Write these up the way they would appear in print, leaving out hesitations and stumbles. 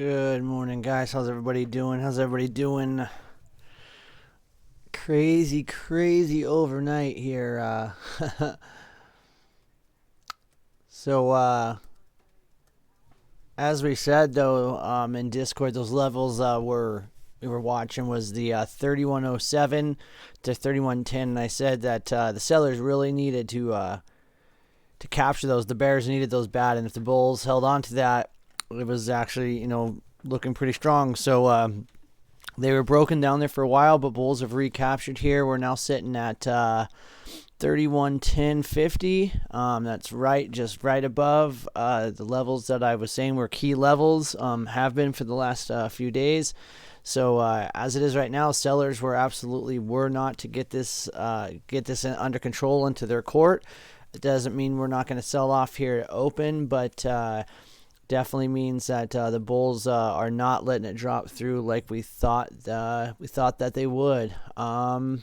Good morning, guys. How's everybody doing? Crazy overnight here. So, as we said though, in Discord, those levels we were watching was the 3107 to 3110, and I said that the sellers really needed to capture those. The bears needed those bad, and if the bulls held on to that, it was actually looking pretty strong. So they were broken down there for a while, but bulls have recaptured here. We're now sitting at 3110.50. That's just right above the levels that I was saying were key levels, have been for the last few days. So as it is right now, sellers were not to get this under control into their court. It doesn't mean we're not going to sell off here open, but definitely means that the bulls are not letting it drop through like we thought that they would. Go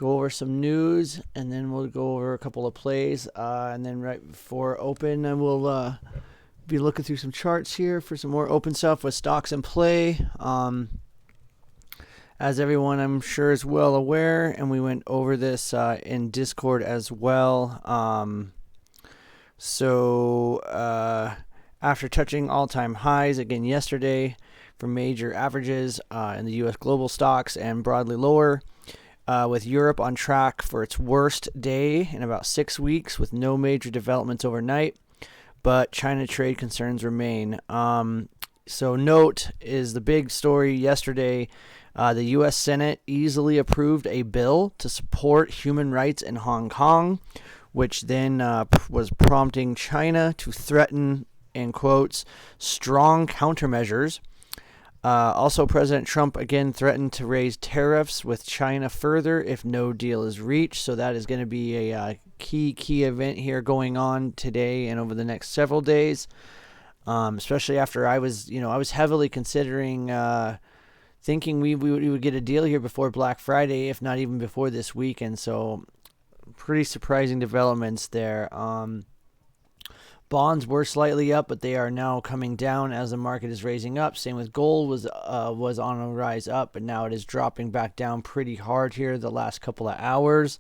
over some news, and then we'll go over a couple of plays, and then right before open, and we'll be looking through some charts here for some more open stuff with stocks in play. As everyone I'm sure is well aware, and we went over this in Discord as well. After touching all-time highs again yesterday for major averages in the U.S. global stocks and broadly lower, with Europe on track for its worst day in about 6 weeks with no major developments overnight, but China trade concerns remain. So note is the big story yesterday. The U.S. Senate easily approved a bill to support human rights in Hong Kong, which then was prompting China to threaten, in quotes, strong countermeasures. Also, President Trump again threatened to raise tariffs with China further if no deal is reached. So that is going to be a key event here going on today and over the next several days. Especially after I was heavily considering thinking we would get a deal here before Black Friday, if not even before this weekend. So pretty surprising developments there. Bonds were slightly up, but they are now coming down as the market is raising up. Same with gold was on a rise up, but now it is dropping back down pretty hard here the last couple of hours.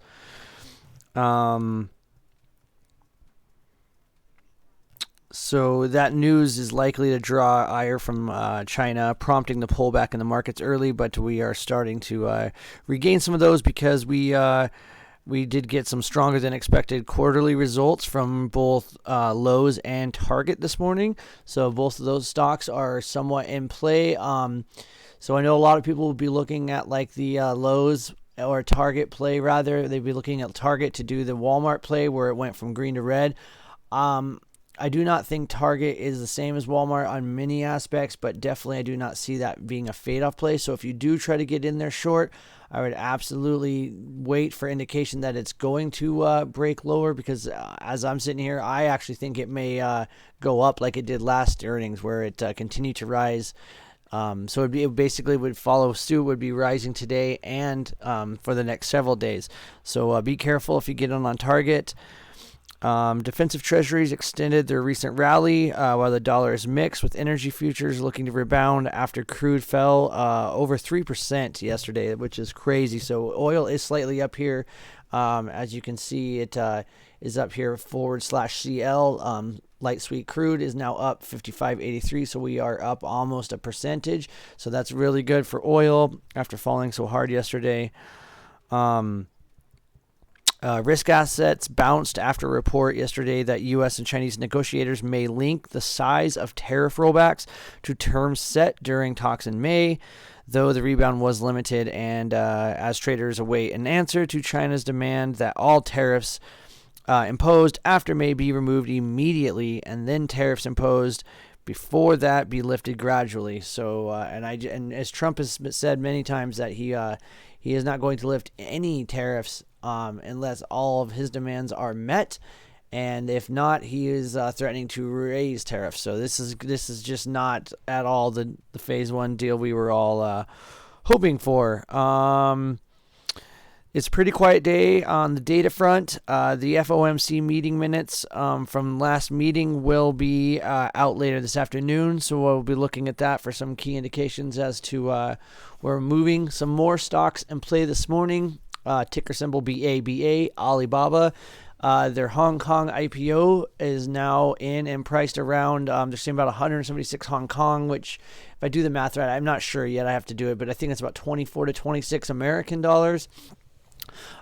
So that news is likely to draw ire from China, prompting the pullback in the markets early, but we are starting to regain some of those because we did get some stronger than expected quarterly results from both Lowe's and Target this morning. So both of those stocks are somewhat in play. So I know a lot of people will be looking at like the Lowe's or Target play rather. They'd be looking at Target to do the Walmart play where it went from green to red. I do not think Target is the same as Walmart on many aspects, but definitely I do not see that being a fade-off play. So if you do try to get in there short, I would absolutely wait for indication that it's going to break lower because as I'm sitting here, I actually think it may go up like it did last earnings where it continued to rise. So it basically would follow suit, would be rising today and for the next several days. So be careful if you get on Target. Defensive treasuries extended their recent rally while the dollar is mixed, with energy futures looking to rebound after crude fell over 3% yesterday, which is crazy. So oil is slightly up here. As you can see, it is up here /CL. Light sweet crude is now up 55.83, so we are up almost a percentage. So that's really good for oil after falling so hard yesterday. Risk assets bounced after a report yesterday that U.S. and Chinese negotiators may link the size of tariff rollbacks to terms set during talks in May, though the rebound was limited and as traders await an answer to China's demand that all tariffs imposed after May be removed immediately and then tariffs imposed before that be lifted gradually. So, and as Trump has said many times that he is not going to lift any tariffs unless all of his demands are met, and if not, he is threatening to raise tariffs. So this is just not at all the phase one deal we were all hoping for. It's a pretty quiet day on the data front. The FOMC meeting minutes from last meeting will be out later this afternoon, so we'll be looking at that for some key indications as to where we're moving. Some more stocks in play this morning. Ticker symbol BABA, Alibaba. Their Hong Kong IPO is now in and priced around, they're saying about 176 Hong Kong, which if I do the math right, I'm not sure yet, I have to do it, but I think it's about 24 to 26 American dollars.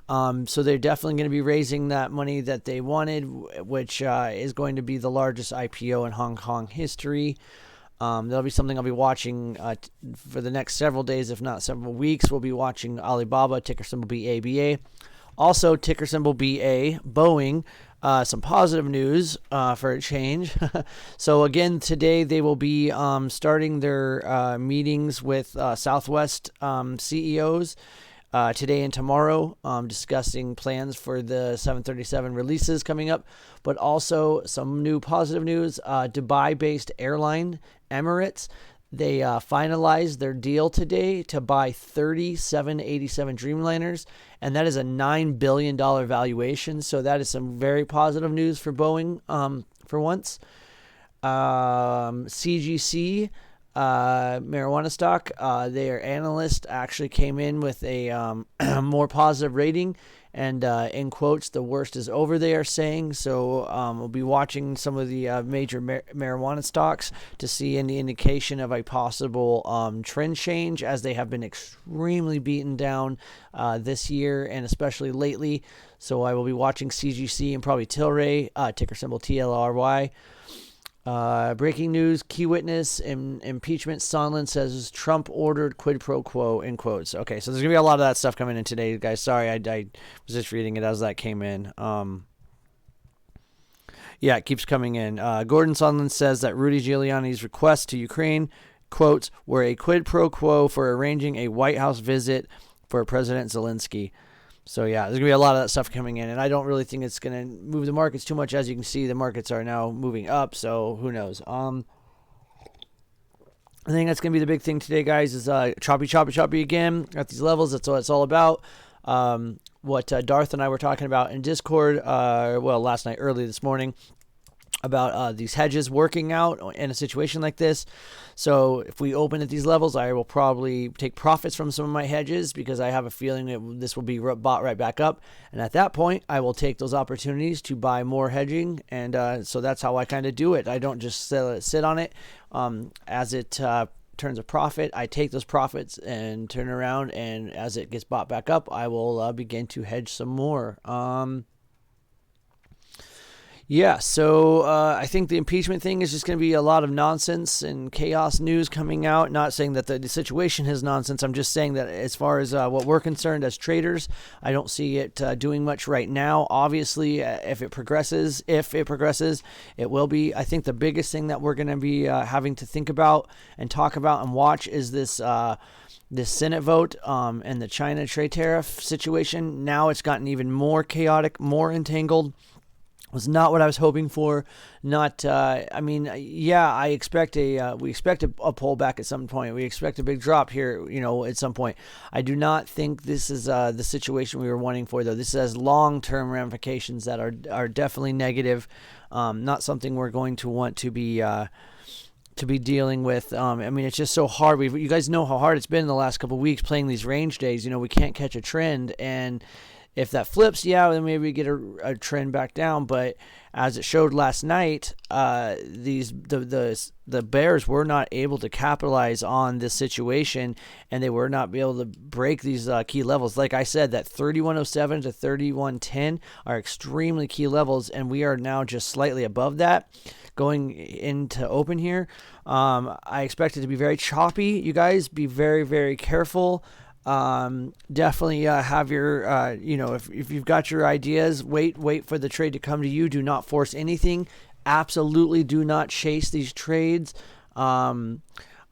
So they're definitely going to be raising that money that they wanted, which is going to be the largest IPO in Hong Kong history. That'll be something I'll be watching for the next several days, if not several weeks. We'll be watching Alibaba, ticker symbol BABA. Also, ticker symbol BA, Boeing. Some positive news for a change. So again, today they will be starting their meetings with Southwest CEOs. Today and tomorrow, discussing plans for the 737 releases coming up, but also some new positive news. Dubai-based airline Emirates, they finalized their deal today to buy 30 787 Dreamliners, and that is a $9 billion valuation. So that is some very positive news for Boeing for once. CGC, marijuana stock, their analyst actually came in with a more positive rating, and in quotes, the worst is over, they are saying. So we'll be watching some of the major marijuana stocks to see any indication of a possible trend change, as they have been extremely beaten down this year and especially lately. So I will be watching CGC and probably Tilray, ticker symbol TLRY. Breaking news, key witness in impeachment. Sondland says Trump ordered quid pro quo, in quotes. Okay, so there's going to be a lot of that stuff coming in today, guys. Sorry, I was just reading it as that came in. Yeah, it keeps coming in. Gordon Sondland says that Rudy Giuliani's request to Ukraine, quotes, were a quid pro quo for arranging a White House visit for President Zelensky. So, yeah, there's going to be a lot of that stuff coming in, and I don't really think it's going to move the markets too much. As you can see, the markets are now moving up, so who knows. I think that's going to be the big thing today, guys, is choppy again at these levels. That's what it's all about. What Darth and I were talking about in Discord, last night, early this morning, about these hedges working out in a situation like this. So if we open at these levels, I will probably take profits from some of my hedges, because I have a feeling that this will be bought right back up. And at that point, I will take those opportunities to buy more hedging. And so that's how I kind of do it. I don't just sit on it. As it turns a profit, I take those profits and turn around. And as it gets bought back up, I will begin to hedge some more. Yeah, so I think the impeachment thing is just going to be a lot of nonsense and chaos news coming out. Not saying that the situation is nonsense. I'm just saying that as far as what we're concerned as traders, I don't see it doing much right now. Obviously, if it progresses, it will be. I think the biggest thing that we're going to be having to think about and talk about and watch is this Senate vote and the China trade tariff situation. Now it's gotten even more chaotic, more entangled. Was not what I was hoping for. Not, I expect we expect a pullback at some point. We expect a big drop here, at some point. I do not think this is the situation we were wanting for, though. This has long-term ramifications that are definitely negative. Not something we're going to want to be dealing with. It's just so hard. You guys know how hard it's been in the last couple of weeks playing these range days. We can't catch a trend, and if that flips, then maybe we get a trend back down. But as it showed last night, the bears were not able to capitalize on this situation, and they were not able to break these key levels. Like I said, that 3107 to 3110 are extremely key levels, and we are now just slightly above that going into open here. I expect it to be very choppy. You guys be very, very careful. Definitely have your if you've got your ideas, wait for the trade to come to you. Do not force anything. Absolutely do not chase these trades. I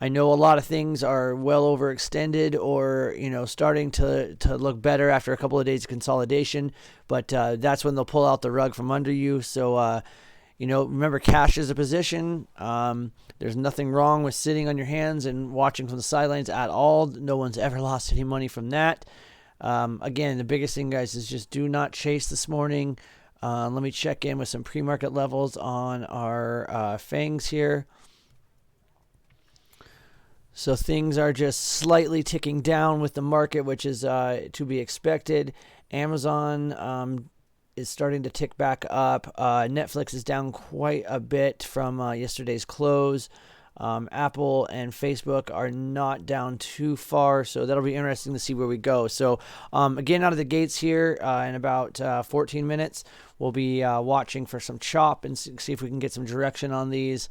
know a lot of things are well overextended or starting to look better after a couple of days of consolidation, but that's when they'll pull out the rug from under you. So remember, cash is a position. There's nothing wrong with sitting on your hands and watching from the sidelines at all. No one's ever lost any money from that. Again, the biggest thing, guys, is just do not chase this morning. Let me check in with some pre-market levels on our FANGs here. So things are just slightly ticking down with the market, which is to be expected. Amazon is starting to tick back up. Netflix is down quite a bit from yesterday's close. Apple and Facebook are not down too far, so that'll be interesting to see where we go. So again, out of the gates here in about 14 minutes, we'll be watching for some chop and see if we can get some direction on these.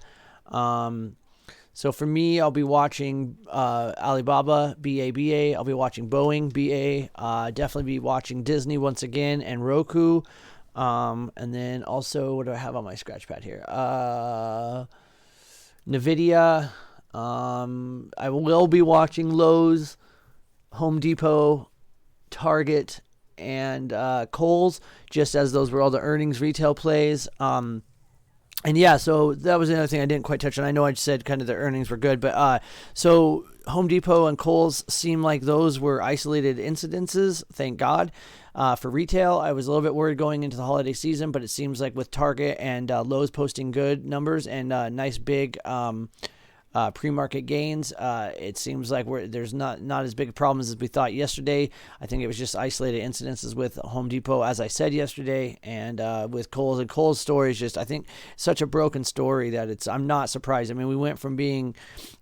So for me, I'll be watching Alibaba, BABA. I'll be watching Boeing, BA. Definitely be watching Disney once again and Roku. And then also, what do I have on my scratch pad here? NVIDIA. I will be watching Lowe's, Home Depot, Target, and Kohl's, just as those were all the earnings retail plays. And yeah, so that was another thing I didn't quite touch on. I know I said kind of the earnings were good, but so Home Depot and Kohl's seem like those were isolated incidences, thank God. For retail, I was a little bit worried going into the holiday season, but it seems like with Target and Lowe's posting good numbers and nice big pre-market gains, it seems like there's not as big problems as we thought yesterday. I think it was just isolated incidences with Home Depot, as I said yesterday, and with Kohl's. And Kohl's story is just, I think, such a broken story that I'm not surprised. I mean, we went from being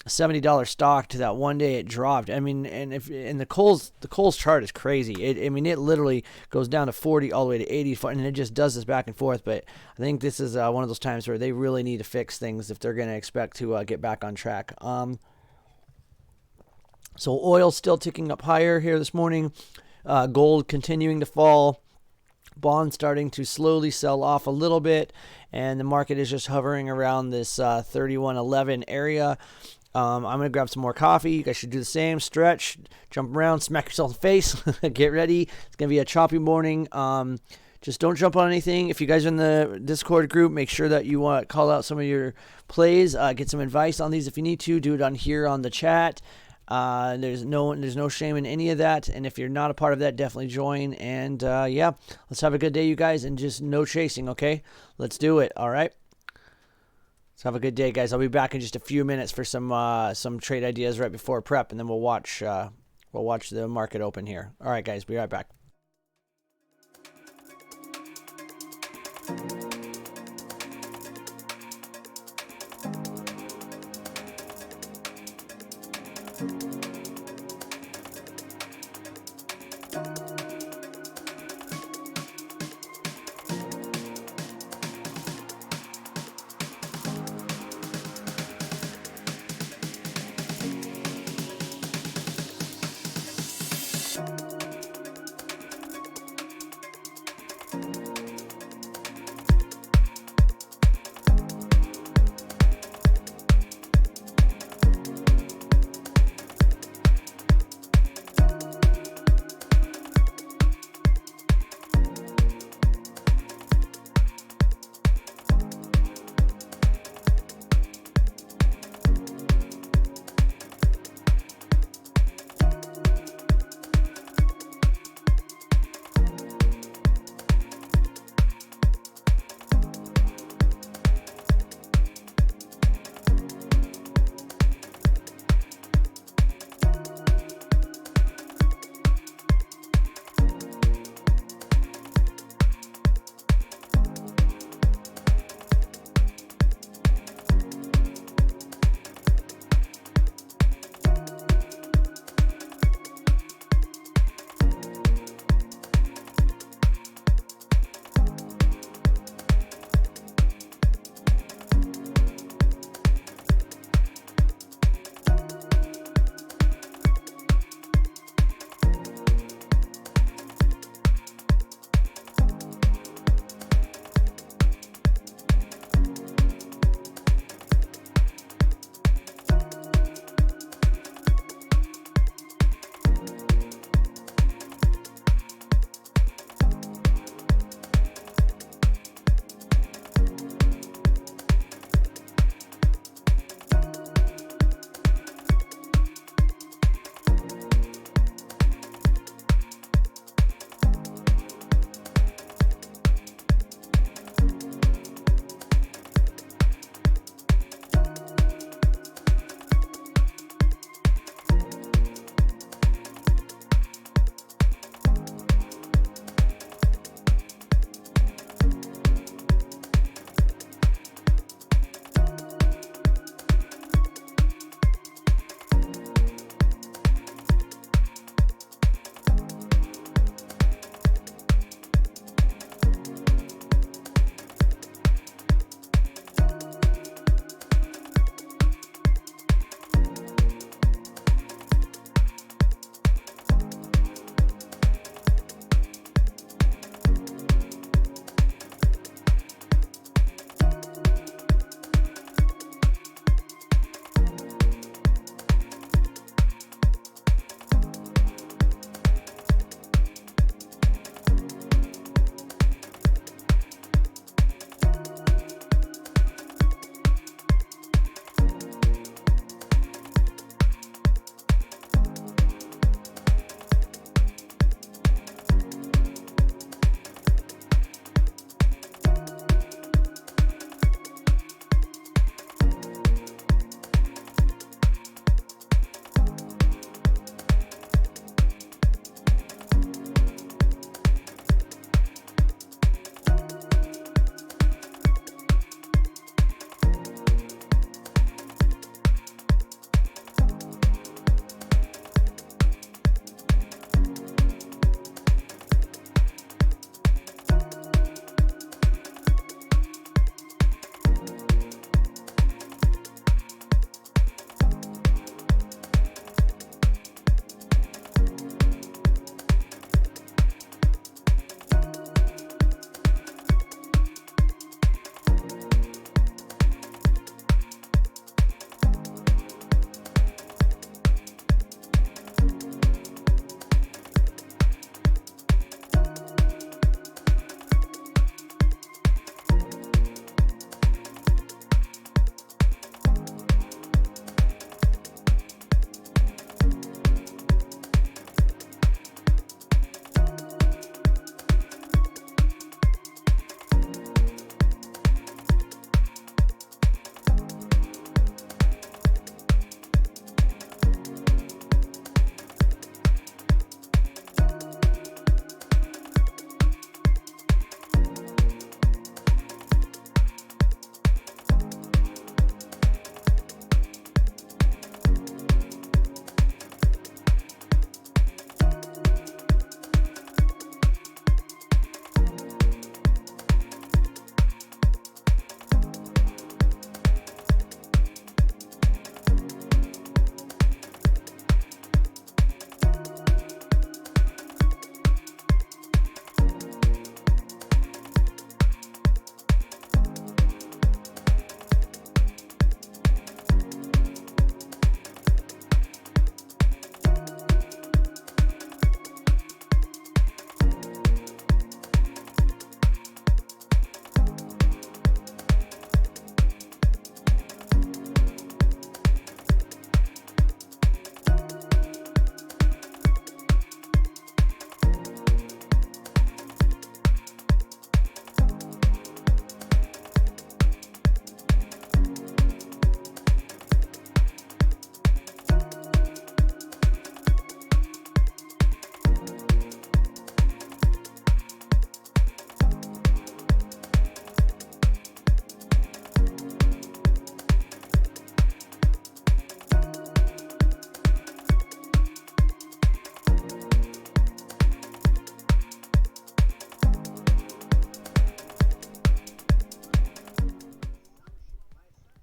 a $70 stock to that one day it dropped. I mean, and the Kohl's chart is crazy. It literally goes down to 40 all the way to 80, and it just does this back and forth. But I think this is one of those times where they really need to fix things if they're going to expect to get back on track. So oil still ticking up higher here this morning. Gold continuing to fall. Bonds starting to slowly sell off a little bit, and the market is just hovering around this 31.11 area. I'm going to grab some more coffee. You guys should do the same. Stretch, jump around, smack yourself in the face. Get ready. It's going to be a choppy morning. Just don't jump on anything. If you guys are in the Discord group, make sure that you call out some of your plays. Get some advice on these if you need to. Do it on here on the chat. There's no shame in any of that. And if you're not a part of that, definitely join. And yeah, let's have a good day, you guys. And just no chasing, okay? Let's do it. All right. Let's have a good day, guys. I'll be back in just a few minutes for some trade ideas right before prep, and then we'll watch the market open here. All right, guys. Be right back.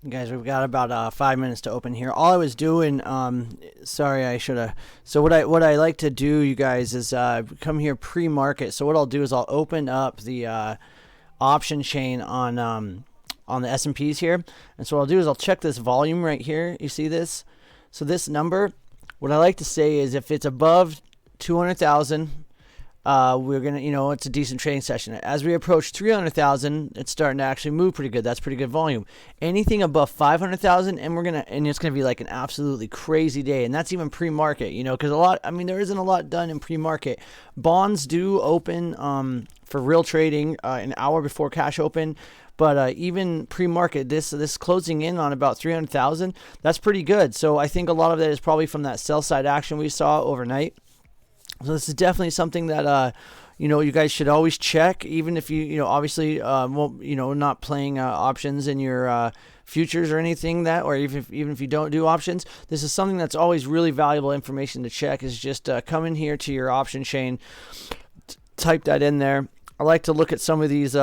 Guys, we've got about 5 minutes to open here. All I was doing, sorry, I should have. So what I like to do, you guys, is come here pre-market. So what I'll do is I'll open up the option chain on the S&Ps here, and so what I'll do is I'll check this volume right here. You see this? So this number, what I like to say is if it's above 200,000. We're gonna, it's a decent trading session. As we approach 300,000, it's starting to actually move pretty good. That's pretty good volume. Anything above 500,000, and it's gonna be like an absolutely crazy day, and that's even pre-market. Because there isn't a lot done in pre-market. Bonds do open for real trading an hour before cash open. But even pre-market, this closing in on about 300,000, that's pretty good. So I think a lot of that is probably from that sell side action we saw overnight. So this is definitely something that you guys should always check, even if you obviously won't not playing options in your futures or anything or even if you don't do options. This is something that's always really valuable information to check. Is just come in here to your option chain, type that in there. I like to look at some of these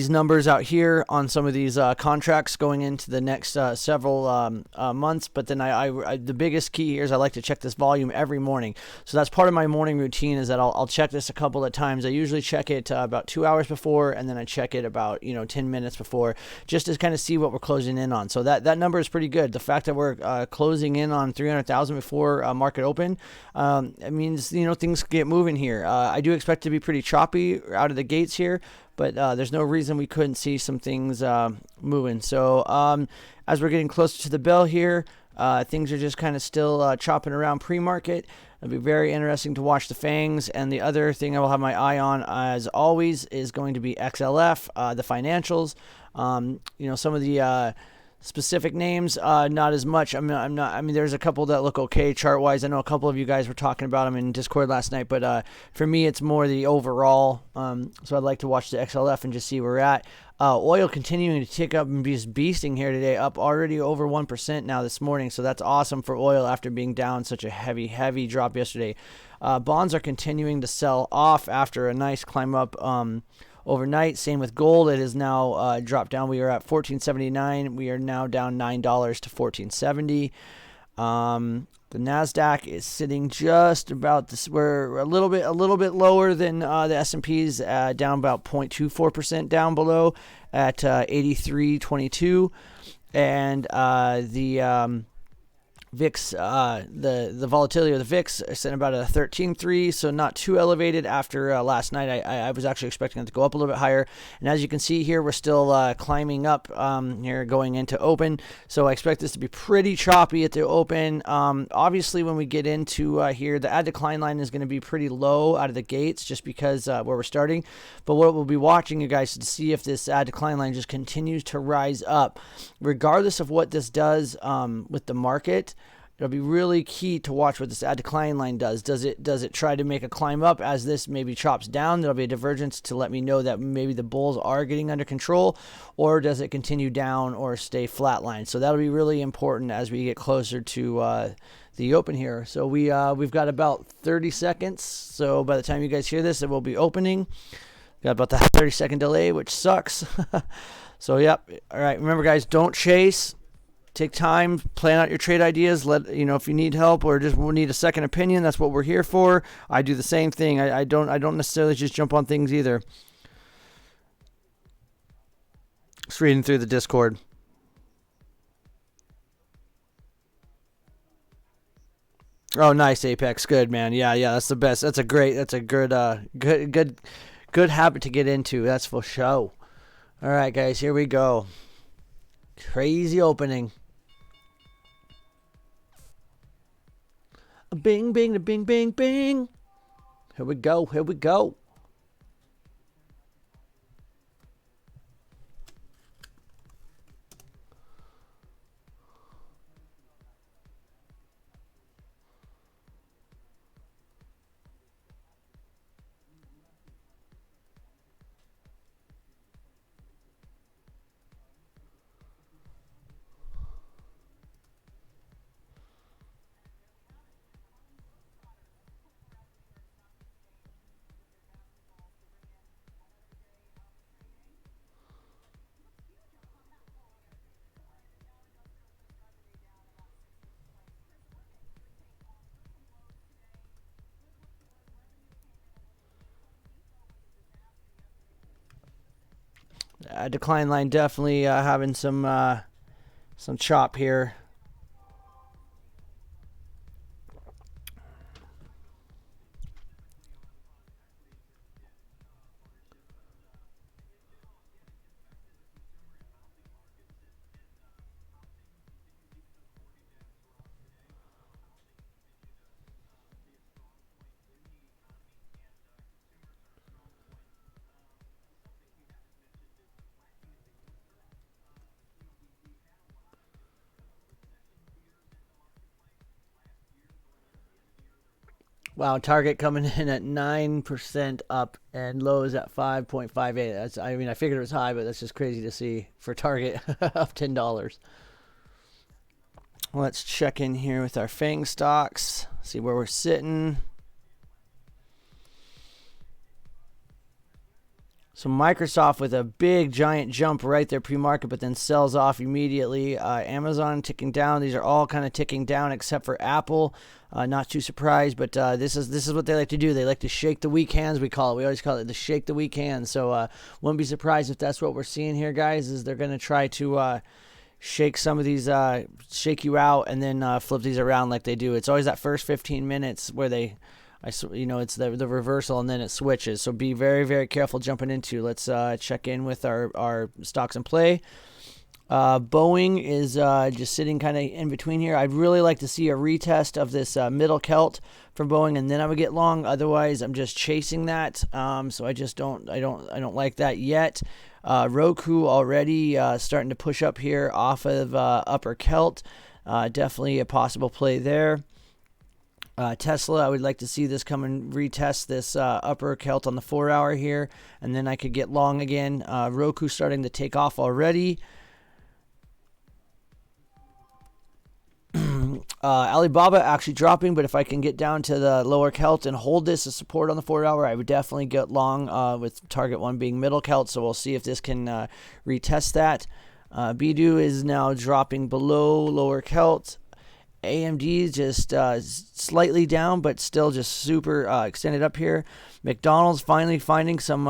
numbers out here on some of these contracts going into the next several months. But then I the biggest key here is I like to check this volume every morning. So that's part of my morning routine, is that I'll check this a couple of times. I usually check it about 2 hours before, and then I check it about 10 minutes before, just to kind of see what we're closing in on. So that number is pretty good. The fact that we're closing in on 300,000 before market open, it means things get moving here. I do expect to be pretty choppy out of the gates here, but there's no reason we couldn't see some things moving. So as we're getting closer to the bell here, things are just kind of still chopping around pre-market. It'll be very interesting to watch the fangs. And the other thing I will have my eye on, as always, is going to be XLF, the financials. Some of the specific names, not as much. There's a couple that look okay chart wise. I know a couple of you guys were talking about them in Discord last night, but for me, it's more the overall. So I'd like to watch the XLF and just see where we're at. Oil continuing to tick up and be just beasting here today, up already over 1% now this morning. So that's awesome for oil after being down such a heavy drop yesterday. Bonds are continuing to sell off after a nice climb up overnight. Same with gold. It is now dropped down. We are at $14.79. We are now down $9 to $14.70. The Nasdaq is sitting just about this. We're a little bit lower than the S&Ps, down about 0.24% down below at 83.22, and the VIX, the volatility of the VIX is sitting about a 13.3, so not too elevated. After last night, I was actually expecting it to go up a little bit higher. And as you can see here, we're still climbing up here going into open. So I expect this to be pretty choppy at the open. Obviously, when we get into here, the add decline line is going to be pretty low out of the gates just because where we're starting. But what we'll be watching, you guys, to see if this add decline line just continues to rise up. Regardless of what this does with the market, it'll be really key to watch what this add decline line does. Does it try to make a climb up as this maybe chops down? There'll be a divergence to let me know that maybe the bulls are getting under control, or does it continue down or stay flatline? So that'll be really important as we get closer to the open here. So we've got about 30 seconds. So by the time you guys hear this, it will be opening. Got about the 30-second delay, which sucks. So yep. All right. Remember, guys, don't chase. Take time, plan out your trade ideas. If you need help or just need a second opinion, that's what we're here for. I do the same thing. I don't necessarily just jump on things either. Just reading through the Discord. Oh, nice, Apex. Good, man. Yeah, that's the best. That's a good habit to get into. That's for sure. All right, guys, here we go. Crazy opening. Bing, bing, bing, bing, bing. Here we go. Decline line definitely having some chop here. Wow, Target coming in at 9% up and lows at 5.58. That's, I mean, I figured it was high, but that's just crazy to see for Target up $10. Let's check in here with our FANG stocks, see where we're sitting. So Microsoft with a big giant jump right there pre-market, but then sells off immediately. Amazon ticking down. These are all kind of ticking down except for Apple. Not too surprised, but this is what they like to do. They like to shake the weak hands. We always call it the shake the weak hands. So wouldn't be surprised if that's what we're seeing here, guys. Is they're going to try to shake some of these, shake you out, and then flip these around like they do. It's always that first 15 minutes where it's the reversal and then it switches. So be very, very careful jumping into. Let's check in with our stocks in play. Boeing is just sitting kind of in between here. I'd really like to see a retest of this middle Celt for Boeing, and then I would get long. Otherwise, I'm just chasing that. So I just don't like that yet. Roku already starting to push up here off of upper Celt. Definitely a possible play there. Tesla, I would like to see this come and retest this upper Celt on the 4-hour here, and then I could get long again. Roku starting to take off already. Alibaba actually dropping, but if I can get down to the lower Celt and hold this as support on the 4-hour, I would definitely get long with target one being middle Celt, so we'll see if this can retest that. Baidu is now dropping below lower Celt. AMD is just slightly down, but still just super extended up here. McDonald's finally finding some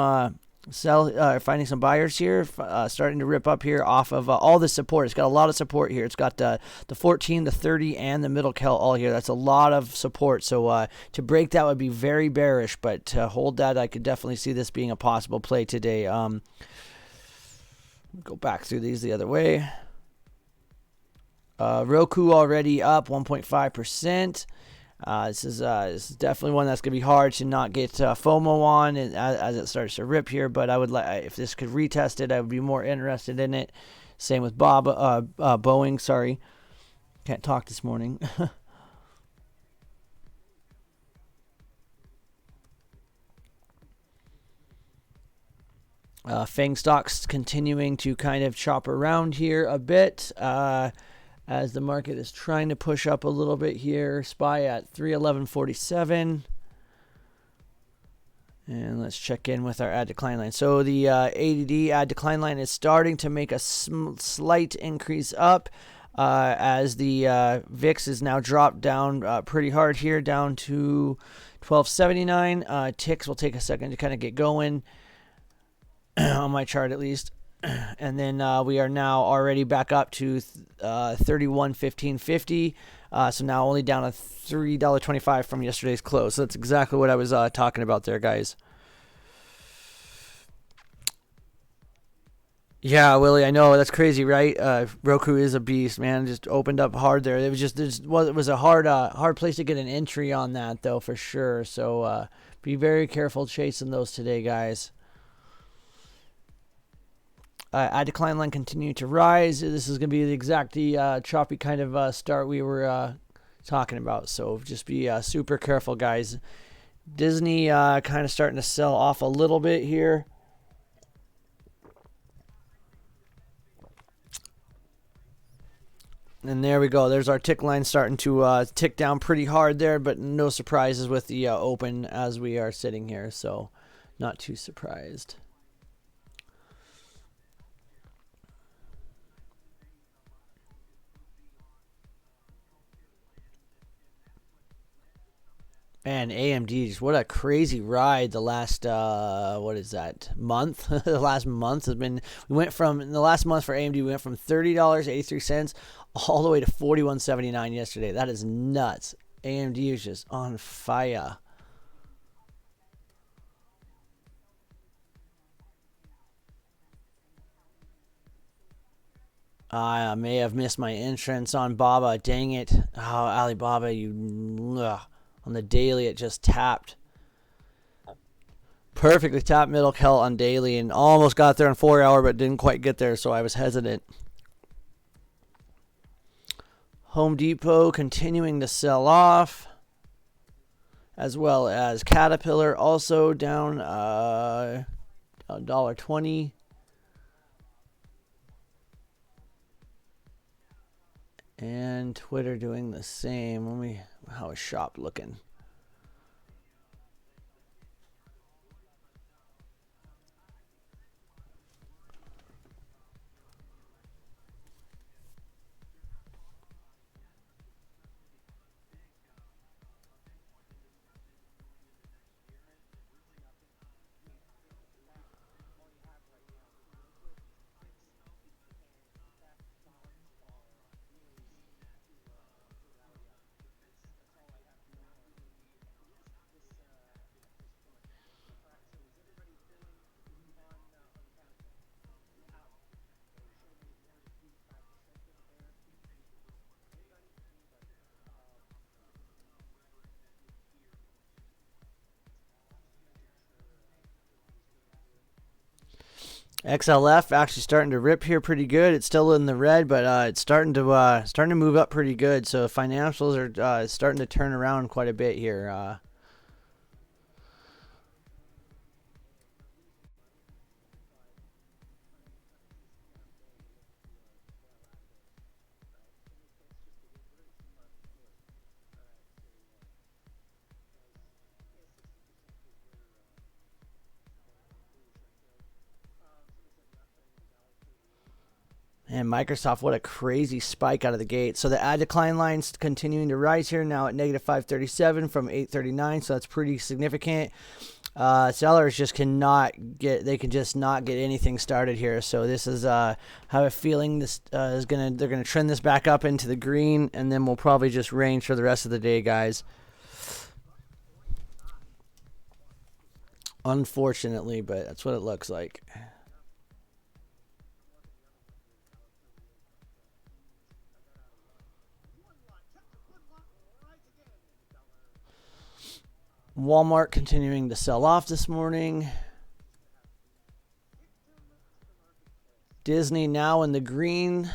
buyers here, starting to rip up here off of all the support. It's got a lot of support here. It's got the 14, the 30, and the middle Celt all here. That's a lot of support. So to break that would be very bearish, but to hold that, I could definitely see this being a possible play today. Go back through these the other way. Roku already up 1.5%. This is definitely one that's going to be hard to not get FOMO on as it starts to rip here. But I would if this could retest it, I would be more interested in it. Same with Boeing. Sorry, can't talk this morning. FANG stocks continuing to kind of chop around here a bit. As the market is trying to push up a little bit here. SPY at 311.47. And let's check in with our add decline line. So the ADD add decline line is starting to make a slight increase up as the VIX is now dropped down pretty hard here, down to 1279. Ticks will take a second to kind of get going on my chart at least. And then we are now already back up to 31.1550. So now only down to $3.25 from yesterday's close. So that's exactly what I was talking about there, guys. Yeah, Willie, I know that's crazy, right? Roku is a beast, man. Just opened up hard there. It was a hard place to get an entry on that, though, for sure. So be very careful chasing those today, guys. Add decline line continue to rise. This is going to be the exact choppy kind of start we were talking about. So just be super careful, guys. Disney kind of starting to sell off a little bit here. And there we go. There's our tick line starting to tick down pretty hard there, but no surprises with the open as we are sitting here. So not too surprised. And AMD, just what a crazy ride the last what is that month? The last month has been. We went from in the last month for AMD, we went from $30.83 all the way to $41.79 yesterday. That is nuts. AMD is just on fire. I may have missed my entrance on Baba. Dang it. Oh, Alibaba, you. Ugh. On the daily, it just tapped. Perfectly tapped middle Kel on daily and almost got there on 4 hour, but didn't quite get there, so I was hesitant. Home Depot continuing to sell off, as well as Caterpillar also down $1.20. And Twitter doing the same. How is Shop looking? XLF actually starting to rip here pretty good. It's still in the red, but it's starting to move up pretty good. So financials are starting to turn around quite a bit here. And Microsoft, what a crazy spike out of the gate. So the ad decline line's continuing to rise here, now at negative 537 from 839. So that's pretty significant. Sellers just they can just not get anything started here. So this is, I have a feeling this they're gonna trend this back up into the green, and then we'll probably just range for the rest of the day, guys. Unfortunately, but that's what it looks like. Walmart continuing to sell off this morning. Disney now in the green.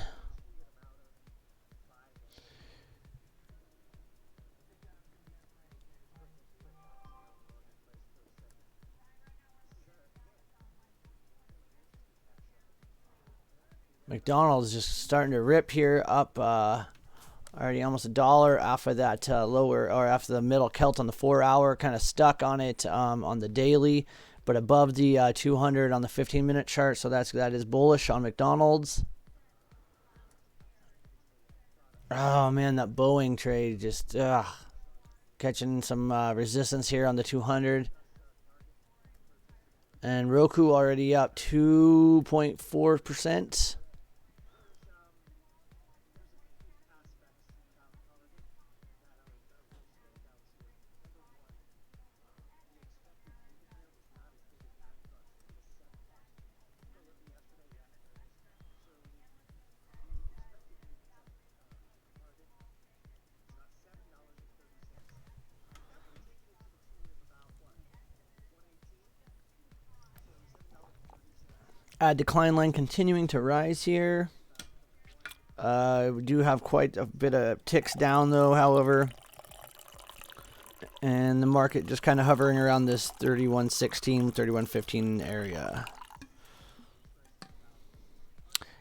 McDonald's just starting to rip here, up already almost $1 off of that lower, or after the middle Celt on the 4 hour, kind of stuck on it on the daily, but above the 200 on the 15-minute chart. So that is bullish on McDonald's. Oh man, that Boeing trade just catching some resistance here on the 200. And Roku already up 2.4%. Decline line continuing to rise here. We do have quite a bit of ticks down though, however. And the market just kind of hovering around this 31.16, 31.15 area.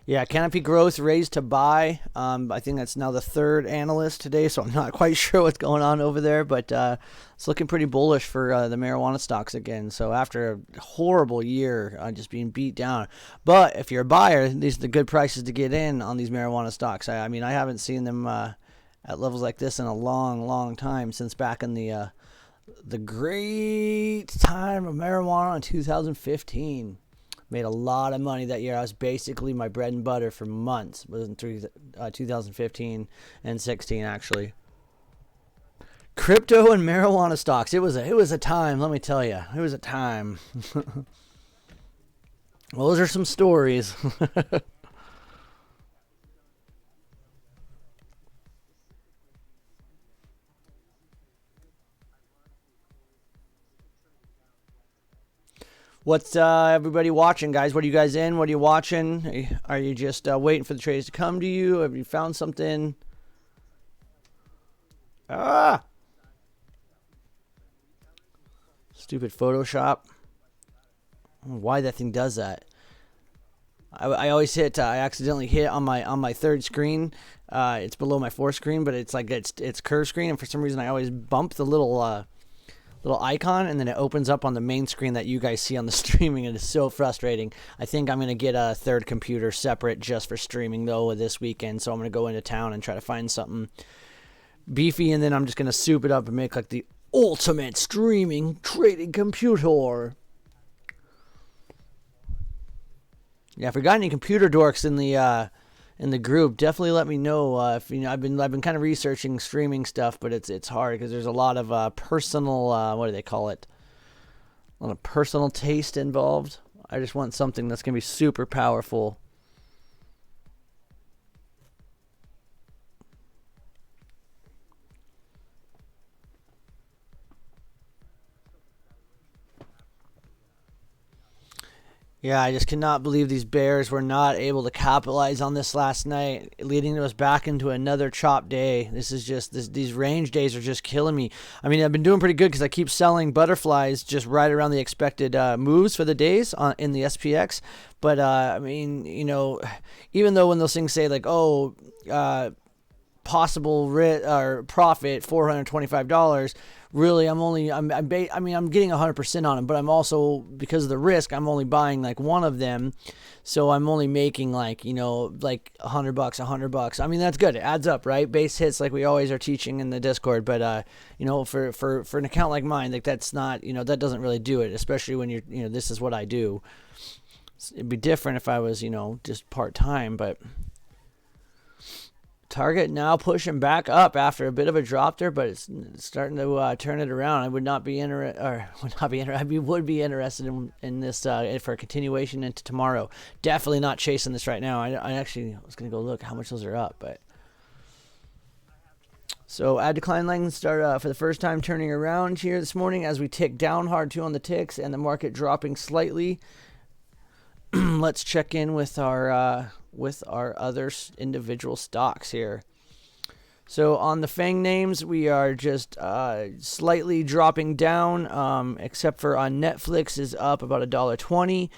Yeah, Canopy Growth raised to buy. I think that's now the third analyst today, so I'm not quite sure what's going on over there, but it's looking pretty bullish for the marijuana stocks again. So after a horrible year, just being beat down. But if you're a buyer, these are the good prices to get in on these marijuana stocks. I mean, I haven't seen them at levels like this in a long, long time, since back in the The great time of marijuana in 2015. Made a lot of money that year. I was basically my bread and butter for months. It was in 2015 and 16 actually. Crypto and marijuana stocks. It was a time. Let me tell you, it was a time. Well, those are some stories. What's everybody watching, guys? What are you guys in? What are you watching? Are you just waiting for the trades to come to you? Have you found something? Ah, stupid Photoshop. I don't know why that thing does that. I always hit. I accidentally hit on my third screen. It's below my fourth screen, but it's like it's curved screen, and for some reason I always bump the little icon, and then it opens up on the main screen that you guys see on the streaming. It is so frustrating. I think I'm going to get a third computer separate just for streaming, though, this weekend. So I'm going to go into town and try to find something beefy, and then I'm just going to soup it up and make like the ultimate streaming trading computer. Yeah, if we got any computer dorks in the group, definitely let me know. If you know, I've been kind of researching streaming stuff, but it's hard because there's a lot of personal what do they call it? A lot of personal taste involved. I just want something that's gonna be super powerful. Yeah, I just cannot believe these Bears were not able to capitalize on this last night, leading us back into another chop day. This is just these range days are just killing me. I mean, I've been doing pretty good because I keep selling butterflies just right around the expected moves for the days in the SPX. But I mean, even though when those things say like, oh, possible or profit $425, really I'm getting 100% on them, but I'm also, because of the risk, I'm only buying like one of them, so I'm only making like like $100. I mean, that's good, it adds up, right? Base hits, like we always are teaching in the Discord. But for an account like mine, like that's not, that doesn't really do it, especially when you're this is what I do. It'd be different if I was just part-time. But Target now pushing back up after a bit of a drop there, but it's starting to turn it around. I would not be interested, or would not be interested. I would be interested in this for a continuation into tomorrow. Definitely not chasing this right now. I actually was gonna go look how much those are up, but so add decline lines start for the first time turning around here this morning as we tick down hard too on the ticks, and the market dropping slightly. Let's check in with our other individual stocks here. So on the FANG names, we are just slightly dropping down, except for on Netflix is up about $1.20.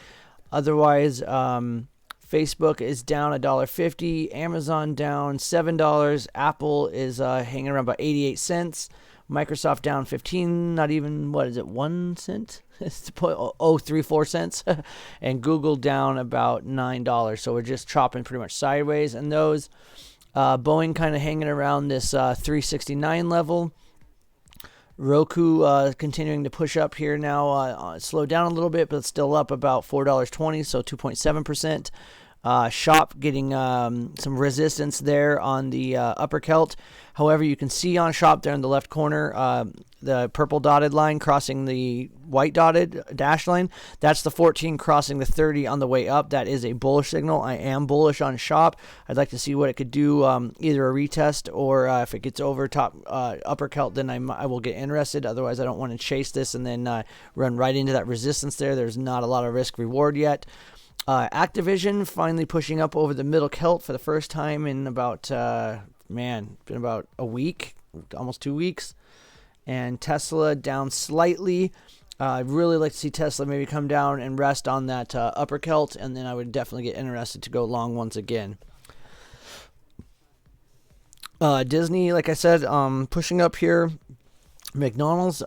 Otherwise, Facebook is down $1.50. Amazon down $7. Apple is hanging around about 88 cents. Microsoft down 15, not even, what is it, 1 cent? It's 0.034 cents. And Google down about $9. So we're just chopping pretty much sideways. And those, Boeing kind of hanging around this 369 level. Roku continuing to push up here now, slowed down a little bit, but still up about $4.20, so 2.7%. Shop getting some resistance there on the upper Celt. However, you can see on Shop there in the left corner, the purple dotted line crossing the white dotted dash line. That's the 14 crossing the 30 on the way up. That is a bullish signal. I am bullish on Shop. I'd like to see what it could do, either a retest or if it gets over top upper Celt, then I will get interested. Otherwise, I don't want to chase this and then run right into that resistance there. There's not a lot of risk reward yet. Activision finally pushing up over the middle Celt for the first time in about, been about a week, almost 2 weeks. And Tesla down slightly. I'd really like to see Tesla maybe come down and rest on that upper Celt, and then I would definitely get interested to go long once again. Disney, like I said, pushing up here. McDonald's,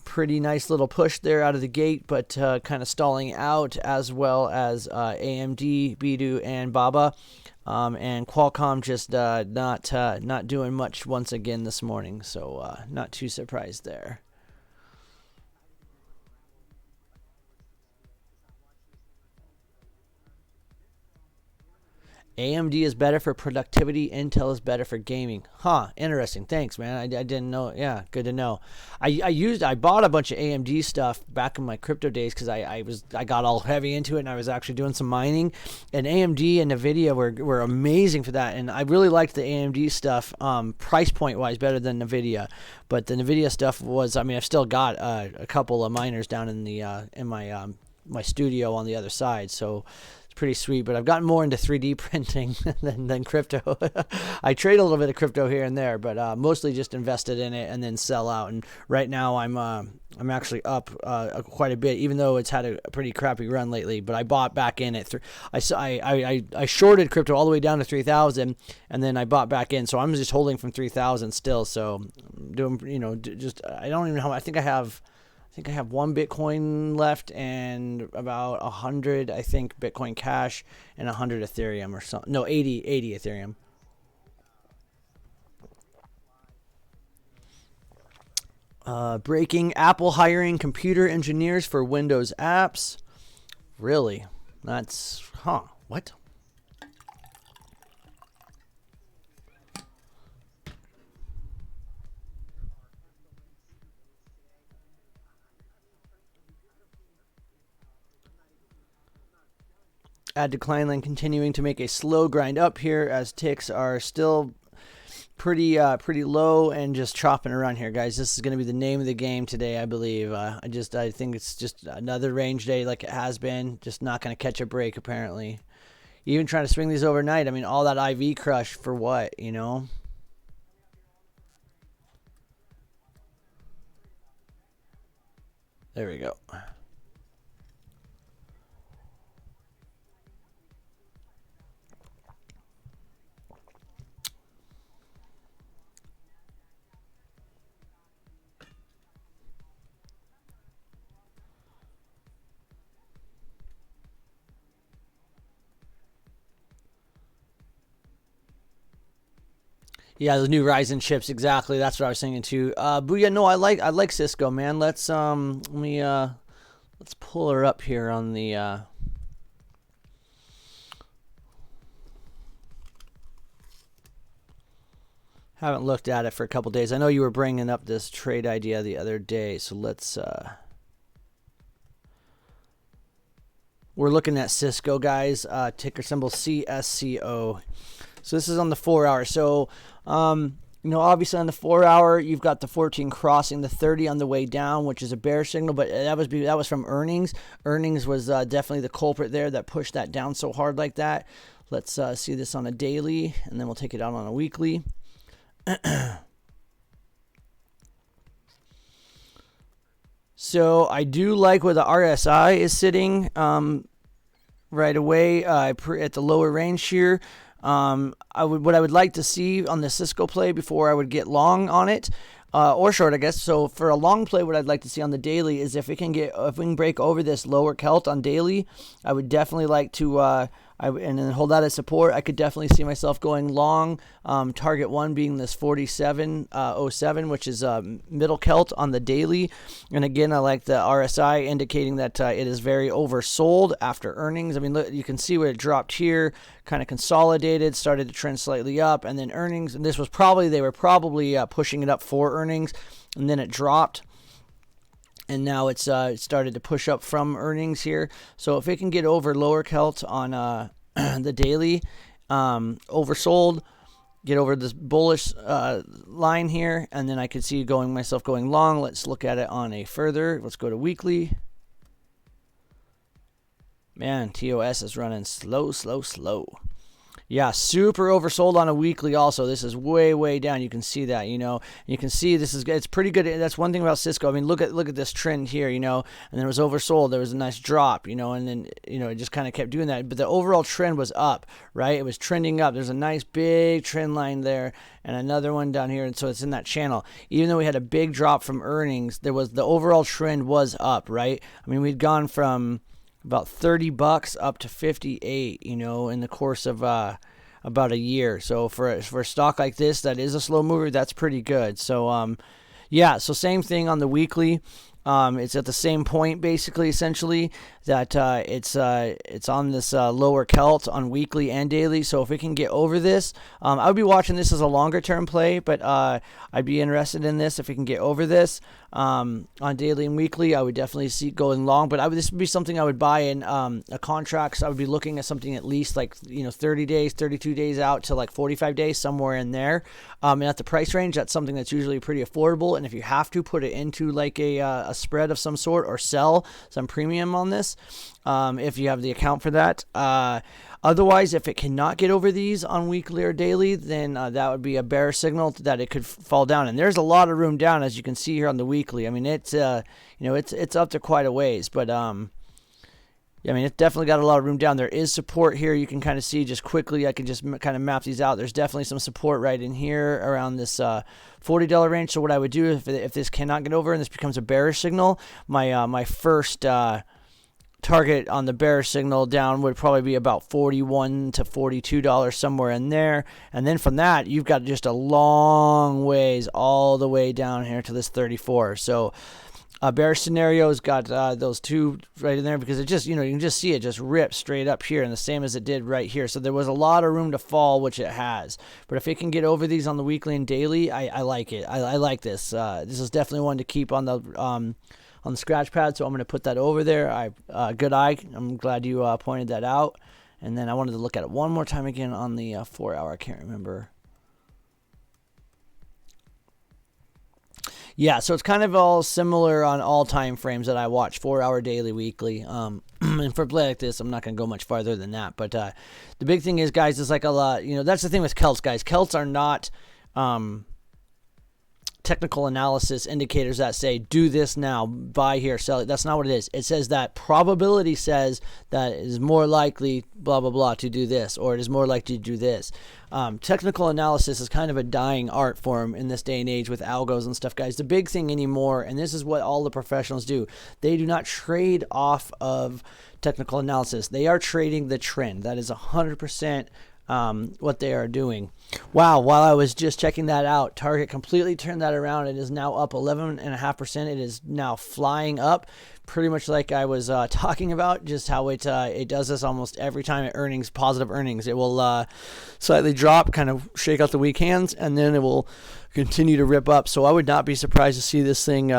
pretty nice little push there out of the gate, but kind of stalling out, as well as AMD, Baidu, and Baba. And Qualcomm just not doing much once again this morning, so not too surprised there. AMD is better for productivity. Intel is better for gaming. Huh. Interesting. Thanks, man. I didn't know. Yeah, good to know. I bought a bunch of AMD stuff back in my crypto days because I got all heavy into it and I was actually doing some mining. And AMD and Nvidia were amazing for that. And I really liked the AMD stuff, price point wise, better than Nvidia. But the Nvidia stuff was, I mean, I've still got a couple of miners down in the in my studio on the other side. So pretty sweet, but I've gotten more into 3D printing than crypto. I trade a little bit of crypto here and there, but mostly just invested in it and then sell out. And right now I'm actually up quite a bit, even though it's had a pretty crappy run lately. But I bought back in at I shorted crypto all the way down to 3,000, and then I bought back in. So I'm just holding from 3,000 still. So I'm doing, just I don't even know how. I think I have one Bitcoin left and about 100, I think, Bitcoin Cash and 100 Ethereum or something. No, 80 Ethereum. Breaking: Apple hiring computer engineers for Windows apps. Really? That's, what? Ad decline line continuing to make a slow grind up here as ticks are still pretty low and just chopping around here, guys. This is going to be the name of the game today, I believe. I think it's just another range day like it has been. Just not going to catch a break apparently. Even trying to swing these overnight. I mean, all that IV crush for what, There we go. Yeah, the new Ryzen chips, exactly. That's what I was thinking too. But yeah, no, I like Cisco, man. Let's pull her up here on the. Haven't looked at it for a couple days. I know you were bringing up this trade idea the other day, so let's. We're looking at Cisco, guys. Ticker symbol CSCO. So this is on the 4 hour. So, obviously on the 4 hour, you've got the 14 crossing the 30 on the way down, which is a bear signal, but that was from earnings. Earnings was definitely the culprit there that pushed that down so hard like that. Let's see this on a daily, and then we'll take it out on a weekly. So I do like where the RSI is sitting right away at the lower range here. What I would like to see on the Cisco play before I would get long on it, or short, I guess. So for a long play, what I'd like to see on the daily is if we can break over this lower Celt on daily, I would definitely like to and then hold that as support. I could definitely see myself going long. Target one being this 47.07, which is middle Celt on the daily. And again, I like the RSI indicating that it is very oversold after earnings. I mean, look, you can see where it dropped here, kind of consolidated, started to trend slightly up, and then earnings. And this was they were probably pushing it up for earnings, and then it dropped. And now it started to push up from earnings here. So if it can get over lower Celt on the daily, oversold, get over this bullish line here, and then I could see myself going long. Let's look at it on a further. Let's go to weekly. Man, TOS is running slow. Yeah, super oversold on a weekly also. This is way, way down. You can see that, You can see it's pretty good. That's one thing about Cisco. I mean, look at this trend here, and then it was oversold. There was a nice drop, and then, it just kind of kept doing that. But the overall trend was up, right? It was trending up. There's a nice big trend line there and another one down here. And so it's in that channel. Even though we had a big drop from earnings, the overall trend was up, right? I mean, we'd gone from about $30 up to 58, in the course of about a year. So for a stock like this that is a slow mover, that's pretty good. So so same thing on the weekly. It's at the same point, basically, essentially, that it's on this lower Celt on weekly and daily. So if we can get over this, I would be watching this as a longer term play, but I'd be interested in this if we can get over this on daily and weekly. I would definitely see going long, but this would be something I would buy in a contract. So I would be looking at something at least like 30 days, 32 days out to like 45 days, somewhere in there. And at the price range, that's something that's usually pretty affordable. And if you have to put it into like a spread of some sort or sell some premium on this, if you have the account for that. Otherwise, if it cannot get over these on weekly or daily, then that would be a bear signal that it could fall down. And there's a lot of room down, as you can see here on the weekly. I mean, it's it's up to quite a ways, but yeah, I mean, it's definitely got a lot of room down. There is support here. You can kind of see just quickly. I can just kind of map these out. There's definitely some support right in here around this $40 range. So what I would do if this cannot get over and this becomes a bearish signal, my first target on the bearish signal down would probably be about $41 to $42, somewhere in there. And then from that, you've got just a long ways all the way down here to this 34. So bearish scenario's got those two right in there, because it just, you can just see it just rip straight up here, and the same as it did right here. So there was a lot of room to fall, which it has. But if it can get over these on the weekly and daily, I like it. I like this. This is definitely one to keep on the scratch pad, so I'm going to put that over there. Good eye. I'm glad you pointed that out. And then I wanted to look at it one more time again on the 4 hour. I can't remember. Yeah, so it's kind of all similar on all time frames that I watch, 4 hour, daily, weekly. And for play like this, I'm not going to go much farther than that. But the big thing is, guys, is like a lot, that's the thing with Celts, guys. Celts are not technical analysis indicators that say, do this now, buy here, sell it. That's not what it is. It says that probability says that it is more likely, blah, blah, blah, to do this, or it is more likely to do this. Technical analysis is kind of a dying art form in this day and age with algos and stuff, guys. The big thing anymore, and this is what all the professionals do, they do not trade off of technical analysis. They are trading the trend. That is 100% what they are doing. Wow, while I was just checking that out, Target completely turned that around. It is now up 11.5%. It is now flying up, pretty much like I was talking about, just how it does this almost every time at earnings, positive earnings. It will slightly drop, kind of shake out the weak hands, and then it will continue to rip up. So I would not be surprised to see this thing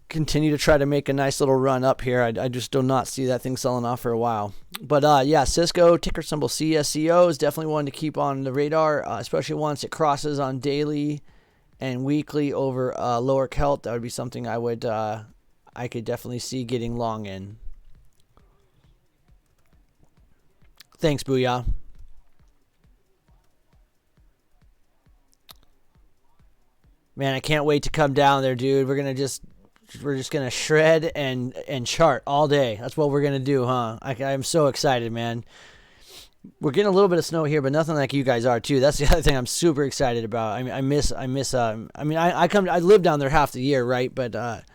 continue to try to make a nice little run up here. I just do not see that thing selling off for a while. But yeah, Cisco, ticker symbol CSCO, is definitely one to keep on the radar, especially once it crosses on daily and weekly over lower Celt. That would be something I could definitely see getting long in. Thanks, Booyah. Man, I can't wait to come down there, dude. We're just gonna shred and chart all day. That's what we're gonna do, huh? I'm so excited, man. We're getting a little bit of snow here, but nothing like you guys are too. That's the other thing I'm super excited about. I mean, I live down there half the year, right? But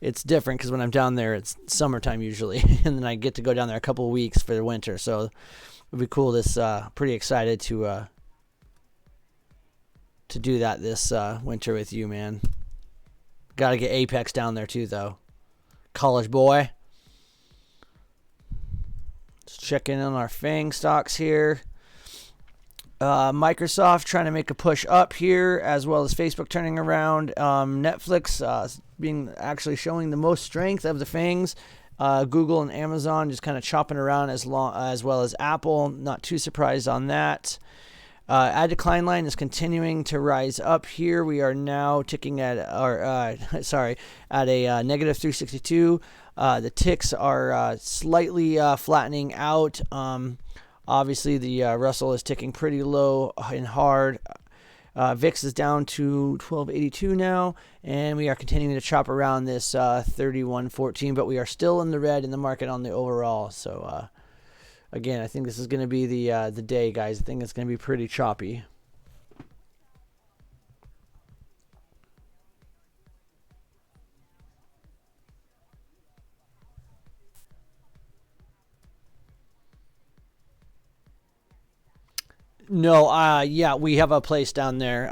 it's different because when I'm down there, it's summertime usually, and then I get to go down there a couple of weeks for the winter. So it'd be cool. Pretty excited to do that this winter with you, man. Got to get Apex down there too, though. College boy. Just checking on our FANG stocks here. Microsoft trying to make a push up here, as well as Facebook turning around. Netflix being actually showing the most strength of the FANGs. Google and Amazon just kind of chopping around, as well as Apple. Not too surprised on that. Ad decline line is continuing to rise up here. We are now ticking at a negative 362. The ticks are slightly flattening out. Obviously, the Russell is ticking pretty low and hard. VIX is down to 1282 now, and we are continuing to chop around this 3114, but we are still in the red in the market on the overall. So again, I think this is going to be the day, guys. I think it's going to be pretty choppy. No, yeah, we have a place down there.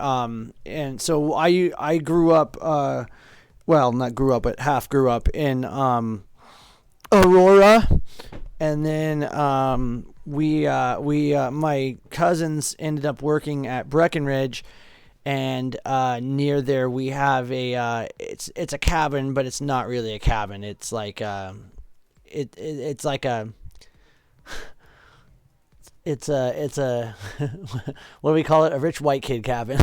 And so I grew up well, not grew up, but half grew up in Aurora, and then my cousins ended up working at Breckenridge, and near there we have it's a cabin, but it's not really a cabin. It's like it's like a it's a what do we call it? A rich white kid cabin.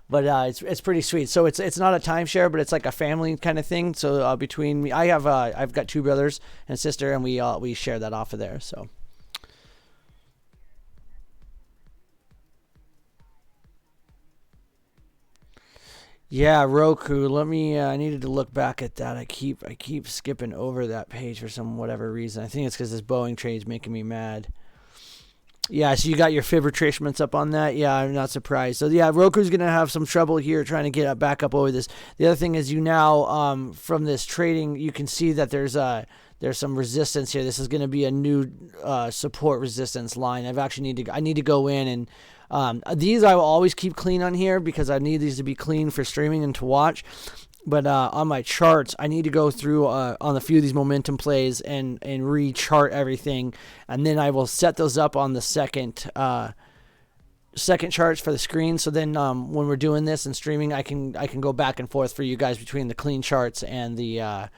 But it's pretty sweet. So it's not a timeshare, but it's like a family kind of thing. So between me, I've got two brothers and sister, and we share that off of there. So yeah, Roku. Let me. I needed to look back at that. I keep skipping over that page for some whatever reason. I think it's because this Boeing trade's making me mad. Yeah, so you got your fib retracements up on that. Yeah, I'm not surprised. So yeah, Roku's gonna have some trouble here trying to get back up over this. The other thing is you now from this trading, you can see that there's some resistance here. This is going to be a new support resistance line. I need to go in and these I will always keep clean on here because I need these to be clean for streaming and to watch. But on my charts, I need to go through on a few of these momentum plays and re-chart everything, and then I will set those up on the second charts for the screen. So then when we're doing this and streaming, I can go back and forth for you guys between the clean charts and the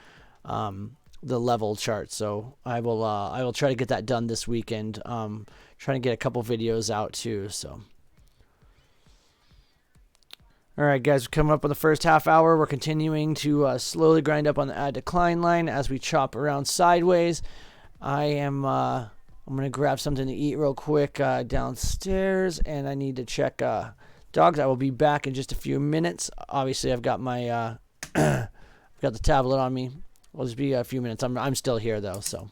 level charts. So I will try to get that done this weekend. Trying to get a couple videos out too. So. All right, guys, we're coming up on the first half hour. We're continuing to slowly grind up on the add decline line as we chop around sideways. I'm gonna grab something to eat real quick downstairs, and I need to check dogs. I will be back in just a few minutes. Obviously, I've got my I've got the tablet on me. It'll just be a few minutes. I'm still here though, so.